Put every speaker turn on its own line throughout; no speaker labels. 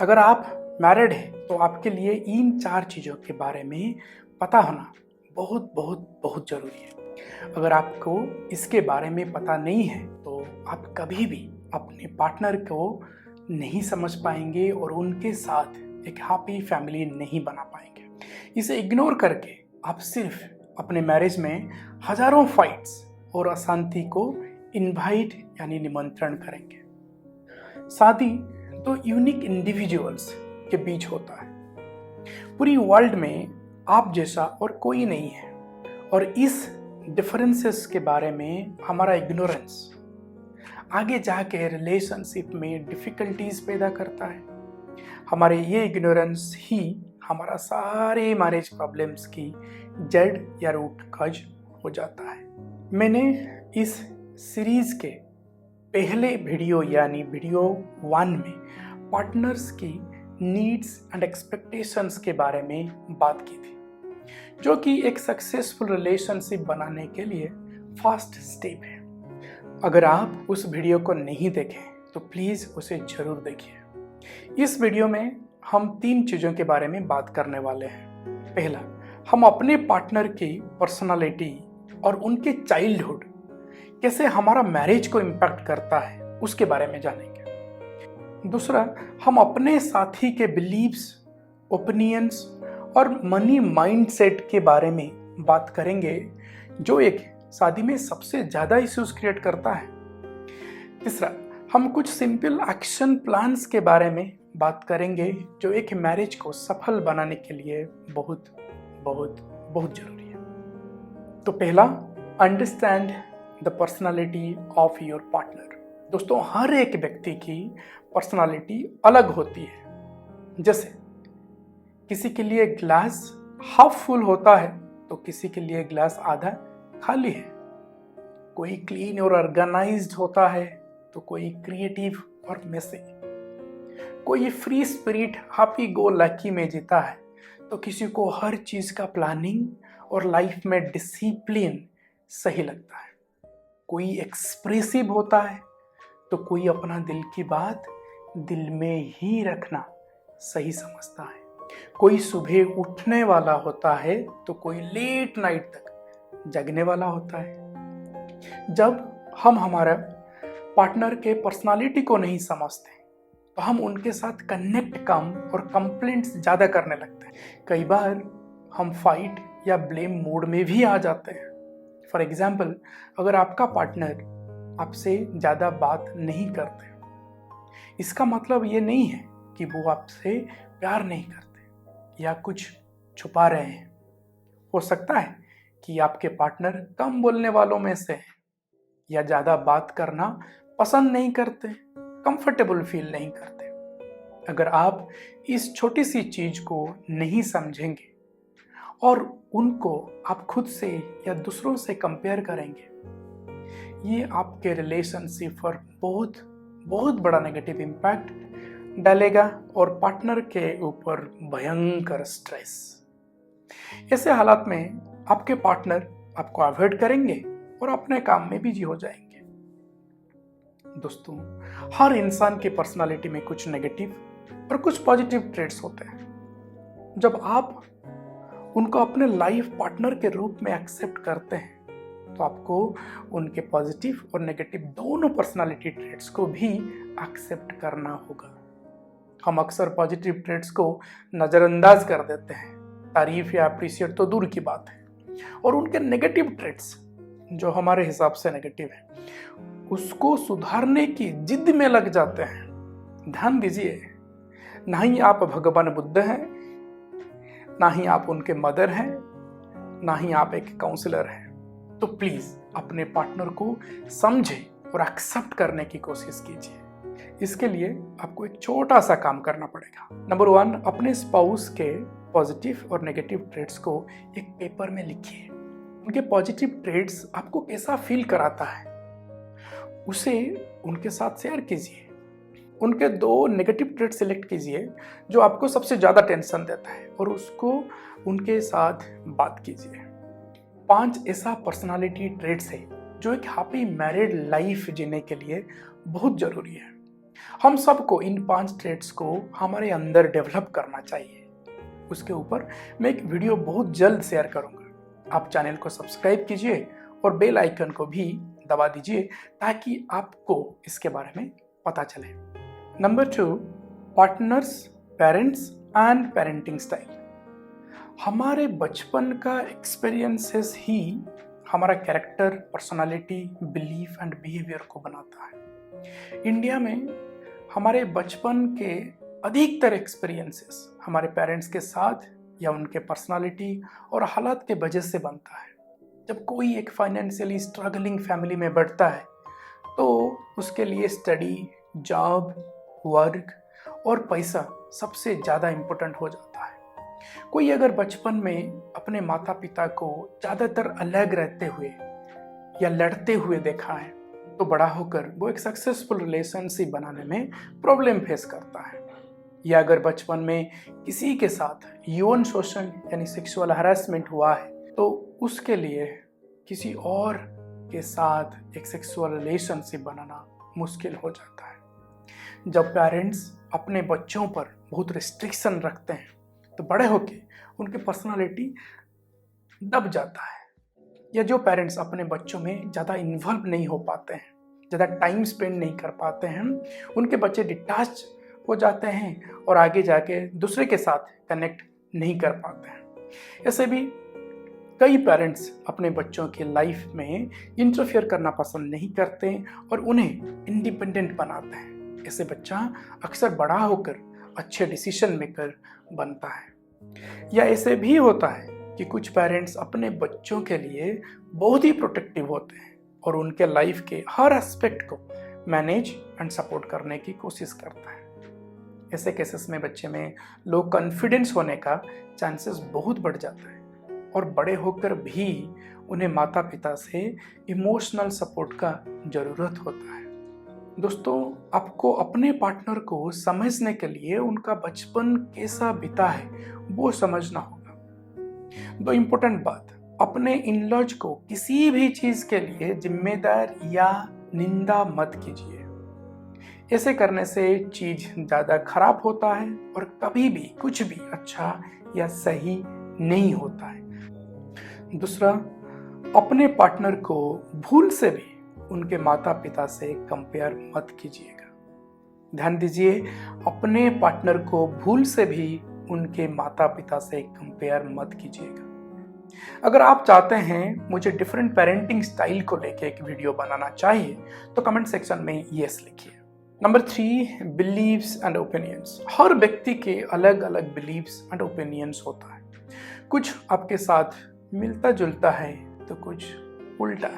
अगर आप मैरिड हैं तो आपके लिए इन 4 चीज़ों के बारे में पता होना बहुत बहुत बहुत ज़रूरी है। अगर आपको इसके बारे में पता नहीं है तो आप कभी भी अपने पार्टनर को नहीं समझ पाएंगे और उनके साथ एक हैप्पी फैमिली नहीं बना पाएंगे। इसे इग्नोर करके आप सिर्फ अपने मैरिज में हजारों फाइट्स और अशांति को इनवाइट यानी निमंत्रण करेंगे। शादी तो यूनिक इंडिविजुअल्स के बीच होता है। पूरी वर्ल्ड में आप जैसा और कोई नहीं है और इस डिफरेंसेस के बारे में हमारा इग्नोरेंस आगे जाके रिलेशनशिप में डिफिकल्टीज पैदा करता है। हमारे ये इग्नोरेंस ही हमारा सारे मैरिज प्रॉब्लम्स की जड़ या रूट कज हो जाता है। मैंने इस सीरीज के पहले वीडियो यानी वीडियो 1 में पार्टनर्स की नीड्स एंड एक्सपेक्टेशंस के बारे में बात की थी, जो कि एक सक्सेसफुल रिलेशनशिप बनाने के लिए फर्स्ट स्टेप है। अगर आप उस वीडियो को नहीं देखें तो प्लीज़ उसे ज़रूर देखिए। इस वीडियो में हम 3 चीज़ों के बारे में बात करने वाले हैं। पहला, हम अपने पार्टनर की पर्सनालिटी और उनके चाइल्डहुड कैसे हमारा मैरिज को इम्पैक्ट करता है उसके बारे में जानेंगे। दूसरा, हम अपने साथी के बिलीव्स, ओपिनियंस और मनी माइंडसेट के बारे में बात करेंगे, जो एक शादी में सबसे ज़्यादा इश्यूज क्रिएट करता है। तीसरा, हम कुछ सिंपल एक्शन प्लान्स के बारे में बात करेंगे, जो एक मैरिज को सफल बनाने के लिए बहुत बहुत बहुत जरूरी है। तो पहला, understand the personality of your partner. दोस्तों, हर एक व्यक्ति की पर्सनालिटी अलग होती है। जैसे किसी के लिए ग्लास हाफ फुल होता है तो किसी के लिए ग्लास आधा खाली है। कोई क्लीन और ऑर्गेनाइज्ड होता है तो कोई क्रिएटिव और मेसी। कोई free spirit happy go lucky में जीता है तो किसी को हर चीज का प्लानिंग और लाइफ में डिसिप्लिन सही लगता है। कोई एक्सप्रेसिव होता है तो कोई अपना दिल की बात दिल में ही रखना सही समझता है। कोई सुबह उठने वाला होता है तो कोई लेट नाइट तक जगने वाला होता है। जब हम हमारे पार्टनर के पर्सनालिटी को नहीं समझते तो हम उनके साथ कनेक्ट कम और कंप्लेंट्स ज़्यादा करने लगते हैं। कई बार हम फाइट या ब्लेम मूड में भी आ जाते हैं। फॉर एग्जाम्पल, अगर आपका पार्टनर आपसे ज़्यादा बात नहीं करते, इसका मतलब ये नहीं है कि वो आपसे प्यार नहीं करते या कुछ छुपा रहे हैं। हो सकता है कि आपके पार्टनर कम बोलने वालों में से हैं या ज़्यादा बात करना पसंद नहीं करते, कंफर्टेबल फील नहीं करते। अगर आप इस छोटी सी चीज़ को नहीं समझेंगे और उनको आप खुद से या दूसरों से कंपेयर करेंगे, ये आपके रिलेशनशिप पर बहुत बहुत बड़ा नेगेटिव इम्पैक्ट डालेगा और पार्टनर के ऊपर भयंकर स्ट्रेस। ऐसे हालात में आपके पार्टनर आपको अवॉइड करेंगे और अपने काम में बिजी हो जाएंगे। दोस्तों, हर इंसान की पर्सनालिटी में कुछ नेगेटिव और कुछ पॉजिटिव ट्रेट्स होते हैं। जब आप उनको अपने लाइफ पार्टनर के रूप में एक्सेप्ट करते हैं तो आपको उनके पॉजिटिव और नेगेटिव दोनों पर्सनालिटी ट्रेट्स को भी एक्सेप्ट करना होगा। हम अक्सर पॉजिटिव ट्रेट्स को नज़रअंदाज कर देते हैं, तारीफ या अप्रिशिएट तो दूर की बात है, और उनके नेगेटिव ट्रेट्स जो हमारे हिसाब से नेगेटिव है उसको सुधारने की जिद में लग जाते हैं। ध्यान दीजिए, ना ही आप भगवान बुद्ध हैं, ना ही आप उनके मदर हैं, ना ही आप एक काउंसलर हैं। तो प्लीज अपने पार्टनर को समझें और एक्सेप्ट करने की कोशिश कीजिए। इसके लिए आपको एक छोटा सा काम करना पड़ेगा। नंबर 1, अपने स्पाउस के पॉजिटिव और नेगेटिव ट्रेट्स को एक पेपर में लिखिए। उनके पॉजिटिव ट्रेट्स आपको कैसा फील कराता है उसे उनके साथ शेयर कीजिए। उनके 2 नेगेटिव ट्रेट सिलेक्ट कीजिए जो आपको सबसे ज़्यादा टेंशन देता है और उसको उनके साथ बात कीजिए। 5 ऐसा पर्सनालिटी ट्रेट्स है जो एक हैप्पी मैरिड लाइफ जीने के लिए बहुत ज़रूरी है। हम सबको इन 5 ट्रेड्स को हमारे अंदर डेवलप करना चाहिए। उसके ऊपर मैं एक वीडियो बहुत जल्द शेयर करूंगा। आप चैनल को सब्सक्राइब कीजिए और बेल आइकन को भी दबा दीजिए ताकि आपको इसके बारे में पता चले। Number 2, partners, parents and parenting style. हमारे बचपन का एक्सपीरियंसेस ही हमारा character, personality, belief and behaviour को बनाता है। इंडिया में हमारे बचपन के अधिकतर एक्सपीरियंसेस हमारे पेरेंट्स के साथ या उनके पर्सनालिटी और हालात के वजह से बनता है। जब कोई एक फाइनेंशियली स्ट्रगलिंग फैमिली में बढ़ता है तो उसके लिए स्टडी, जॉब, वर्क और पैसा सबसे ज़्यादा इम्पोर्टेंट हो जाता है। कोई अगर बचपन में अपने माता पिता को ज़्यादातर अलग रहते हुए या लड़ते हुए देखा है तो बड़ा होकर वो एक सक्सेसफुल रिलेशनशिप बनाने में प्रॉब्लम फेस करता है। या अगर बचपन में किसी के साथ यौन शोषण यानी सेक्सुअल हरासमेंट हुआ है तो उसके लिए किसी और के साथ एक सेक्सुअल रिलेशनशिप बनाना मुश्किल हो जाता है। जब पेरेंट्स अपने बच्चों पर बहुत रिस्ट्रिक्शन रखते हैं तो बड़े होके उनकी पर्सनालिटी दब जाता है। या जो पेरेंट्स अपने बच्चों में ज़्यादा इन्वॉल्व नहीं हो पाते हैं, ज़्यादा टाइम स्पेंड नहीं कर पाते हैं, उनके बच्चे डिटैच हो जाते हैं और आगे जाके दूसरे के साथ कनेक्ट नहीं कर पाते हैं। ऐसे भी कई पेरेंट्स अपने बच्चों के लाइफ में इंटरफियर करना पसंद नहीं करते और उन्हें इंडिपेंडेंट बनाते हैं। ऐसे बच्चा अक्सर बड़ा होकर अच्छे डिसीजन मेकर बनता है। या ऐसे भी होता है कि कुछ पेरेंट्स अपने बच्चों के लिए बहुत ही प्रोटेक्टिव होते हैं और उनके लाइफ के हर एस्पेक्ट को मैनेज एंड सपोर्ट करने की कोशिश करता है। ऐसे केसेस में बच्चे में लो कॉन्फिडेंस होने का चांसेस बहुत बढ़ जाता है और बड़े होकर भी उन्हें माता पिता से इमोशनल सपोर्ट का ज़रूरत होता है। दोस्तों, आपको अपने पार्टनर को समझने के लिए उनका बचपन कैसा बीता है वो समझना होगा। दो इम्पोर्टेंट बात, अपने इन-लॉज को किसी भी चीज़ के लिए जिम्मेदार या निंदा मत कीजिए। ऐसे करने से चीज़ ज़्यादा खराब होता है और कभी भी कुछ भी अच्छा या सही नहीं होता है। दूसरा, अपने पार्टनर को भूल से भी उनके माता पिता से कंपेयर मत कीजिएगा। ध्यान दीजिए, अपने पार्टनर को भूल से भी उनके माता पिता से कंपेयर मत कीजिएगा। अगर आप चाहते हैं मुझे डिफरेंट पेरेंटिंग स्टाइल को लेके एक वीडियो बनाना चाहिए तो कमेंट सेक्शन में यस लिखिए। Number 3, beliefs and opinions. हर व्यक्ति के अलग अलग बिलीव्स एंड ओपिनियंस होता है। कुछ आपके साथ मिलता जुलता है तो कुछ उल्टा।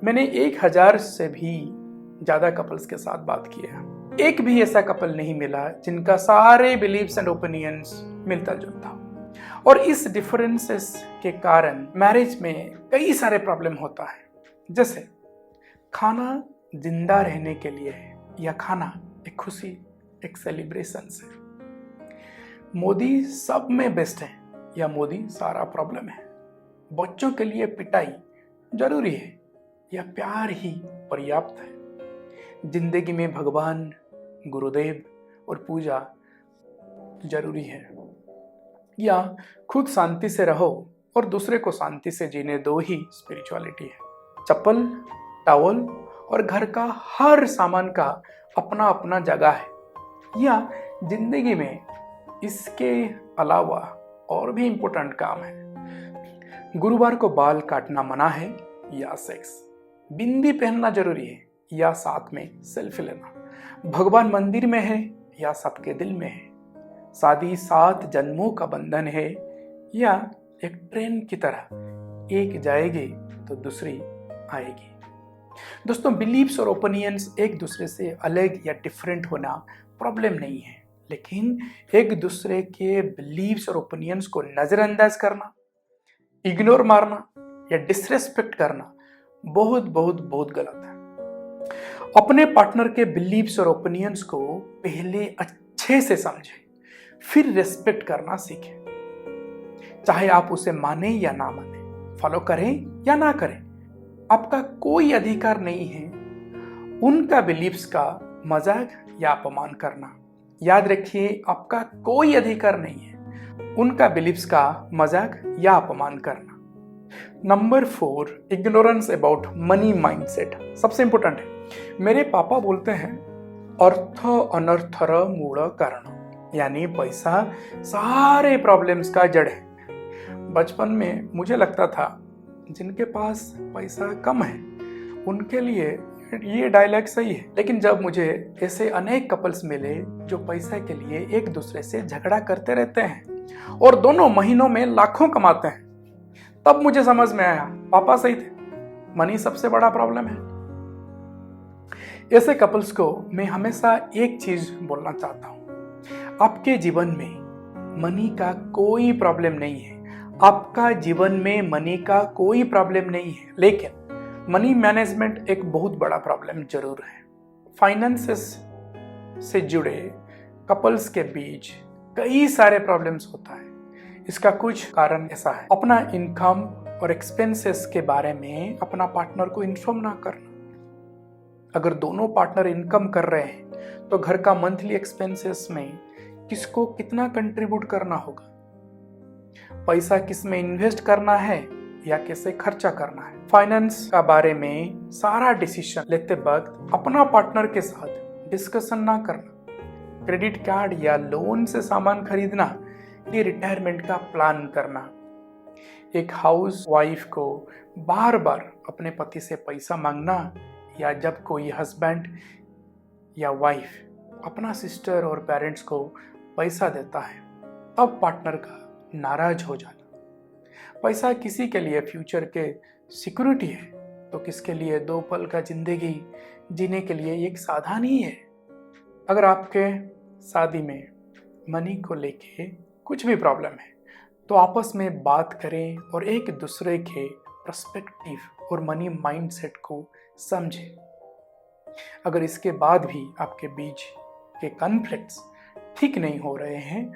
मैंने 1000 से भी ज़्यादा कपल्स के साथ बात की है, एक भी ऐसा कपल नहीं मिला जिनका सारे बिलीव्स एंड ओपिनियंस मिलता जुलता। और इस डिफरेंसेस के कारण मैरिज में कई सारे प्रॉब्लम होता है। जैसे खाना जिंदा रहने के लिए है या खाना एक खुशी, एक सेलिब्रेशन है। मोदी सब में बेस्ट है या मोदी सारा प्रॉब्लम है। बच्चों के लिए पिटाई जरूरी है या प्यार ही पर्याप्त है। जिंदगी में भगवान, गुरुदेव और पूजा जरूरी है या खुद शांति से रहो और दूसरे को शांति से जीने दो ही स्पिरिचुअलिटी है। चप्पल, टॉवल और घर का हर सामान का अपना अपना जगह है या जिंदगी में इसके अलावा और भी इम्पोर्टेंट काम है। गुरुवार को बाल काटना मना है या सेक्स, बिंदी पहनना जरूरी है या साथ में सेल्फी लेना, भगवान मंदिर में है या सबके दिल में है, शादी 7 जन्मों का बंधन है या एक ट्रेन की तरह एक जाएगी तो दूसरी आएगी। दोस्तों, बिलीव्स और ओपिनियंस एक दूसरे से अलग या डिफरेंट होना प्रॉब्लम नहीं है, लेकिन एक दूसरे के बिलीव्स और ओपिनियंस को नजरअंदाज करना, इग्नोर मारना या डिसरेस्पेक्ट करना बहुत बहुत बहुत गलत है। अपने पार्टनर के बिलीव्स और ओपिनियंस को पहले अच्छे से समझें, फिर रेस्पेक्ट करना सीखें। चाहे आप उसे माने या ना माने, फॉलो करें या ना करें, आपका कोई अधिकार नहीं है उनका बिलीव्स का मजाक या अपमान करना। याद रखिए, आपका कोई अधिकार नहीं है उनका बिलीफ्स का मजाक या अपमान करना। Number 4, ignorance about money mindset. सबसे इंपॉर्टेंट है। मेरे पापा बोलते हैं अर्थ अनर्थर मूल कारण, यानी पैसा सारे प्रॉब्लम्स का जड़ है। बचपन में मुझे लगता था जिनके पास पैसा कम है उनके लिए ये डायलॉग सही है, लेकिन जब मुझे ऐसे अनेक कपल्स मिले जो पैसा के लिए एक दूसरे से झगड़ा करते रहते हैं और दोनों महीनों में लाखों कमाते हैं, तब मुझे समझ में आया पापा सही थे, मनी सबसे बड़ा प्रॉब्लम है। ऐसे कपल्स को मैं हमेशा एक चीज बोलना चाहता हूं, आपके जीवन में मनी का कोई प्रॉब्लम नहीं है। आपका जीवन में मनी का कोई प्रॉब्लम नहीं है, लेकिन मनी मैनेजमेंट एक बहुत बड़ा प्रॉब्लम जरूर है। फाइनेंसेस से जुड़े कपल्स के बीच कई सारे प्रॉब्लम्स होता है। इसका कुछ कारण ऐसा है, अपना इनकम और एक्सपेंसेस के बारे में अपना पार्टनर को इन्फॉर्म ना करना। अगर दोनों पार्टनर इनकम कर रहे हैं तो घर का मंथली एक्सपेंसेस में किसको कितना कंट्रीब्यूट करना होगा, पैसा किस में इन्वेस्ट करना है या कैसे खर्चा करना है। फाइनेंस का बारे में सारा डिसीजन लेते वक्त अपना पार्टनर के साथ डिस्कशन ना करना। क्रेडिट कार्ड या लोन से सामान खरीदना, ये रिटायरमेंट का प्लान करना। एक हाउस वाइफ को बार बार अपने पति से पैसा मांगना, या जब कोई हस्बैंड या वाइफ अपना सिस्टर और पेरेंट्स को पैसा देता है तब पार्टनर का नाराज हो जाना। पैसा किसी के लिए फ्यूचर के सिक्योरिटी है तो किसके लिए दो पल का जिंदगी जीने के लिए एक साधन ही है। अगर आपके शादी में मनी को लेके कुछ भी प्रॉब्लम है तो आपस में बात करें और एक दूसरे के पर्सपेक्टिव और मनी माइंडसेट को समझें। अगर इसके बाद भी आपके बीच के कॉन्फ्लिक्ट्स ठीक नहीं हो रहे हैं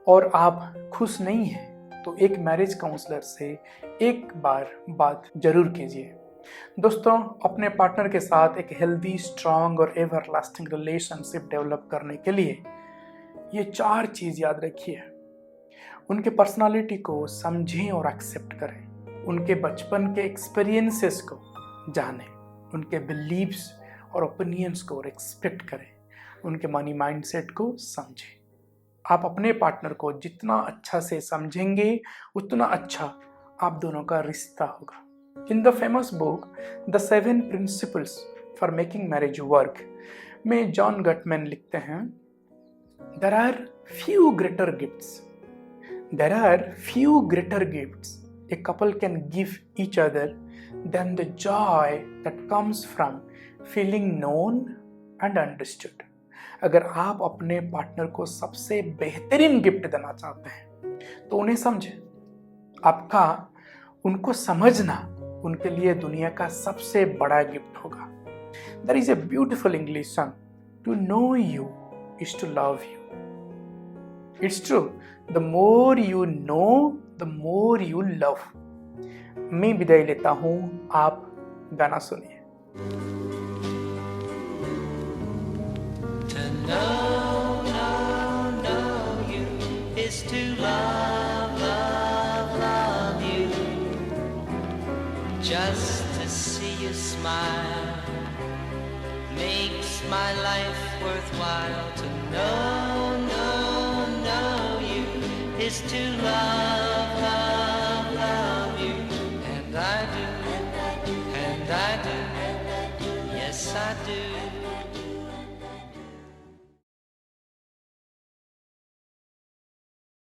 और आप खुश नहीं हैं तो एक मैरिज काउंसलर से एक बार बात जरूर कीजिए। दोस्तों, अपने पार्टनर के साथ एक हेल्दी, स्ट्रांग और एवरलास्टिंग रिलेशनशिप डेवलप करने के लिए ये 4 चीज याद रखिए। उनके पर्सनालिटी को समझें और एक्सेप्ट करें, उनके बचपन के एक्सपीरियंसेस को जानें, उनके बिलीव्स और ओपिनियंस को रिस्पेक्ट करें, उनके मनी माइंडसेट को समझें। आप अपने पार्टनर को जितना अच्छा से समझेंगे उतना अच्छा आप दोनों का रिश्ता होगा। In the famous book the 7 principles for making marriage work में जॉन गटमैन लिखते हैं, there are few greater gifts a couple can give each other than the joy that comes from feeling known and understood. अगर आप अपने partner को सबसे बेहतरीन gift देना चाहते हैं तो उन्हें समझें। आपका उनको समझना उनके लिए दुनिया का सबसे बड़ा गिफ्ट होगा। There is a beautiful English song, to know you is to love you. It's true, the more you know the more you love. मैं विदाई लेता हूं, आप गाना सुनिए।
To love you, just to see you smile makes my life worthwhile. To know you is to love you, and I do, yes I do.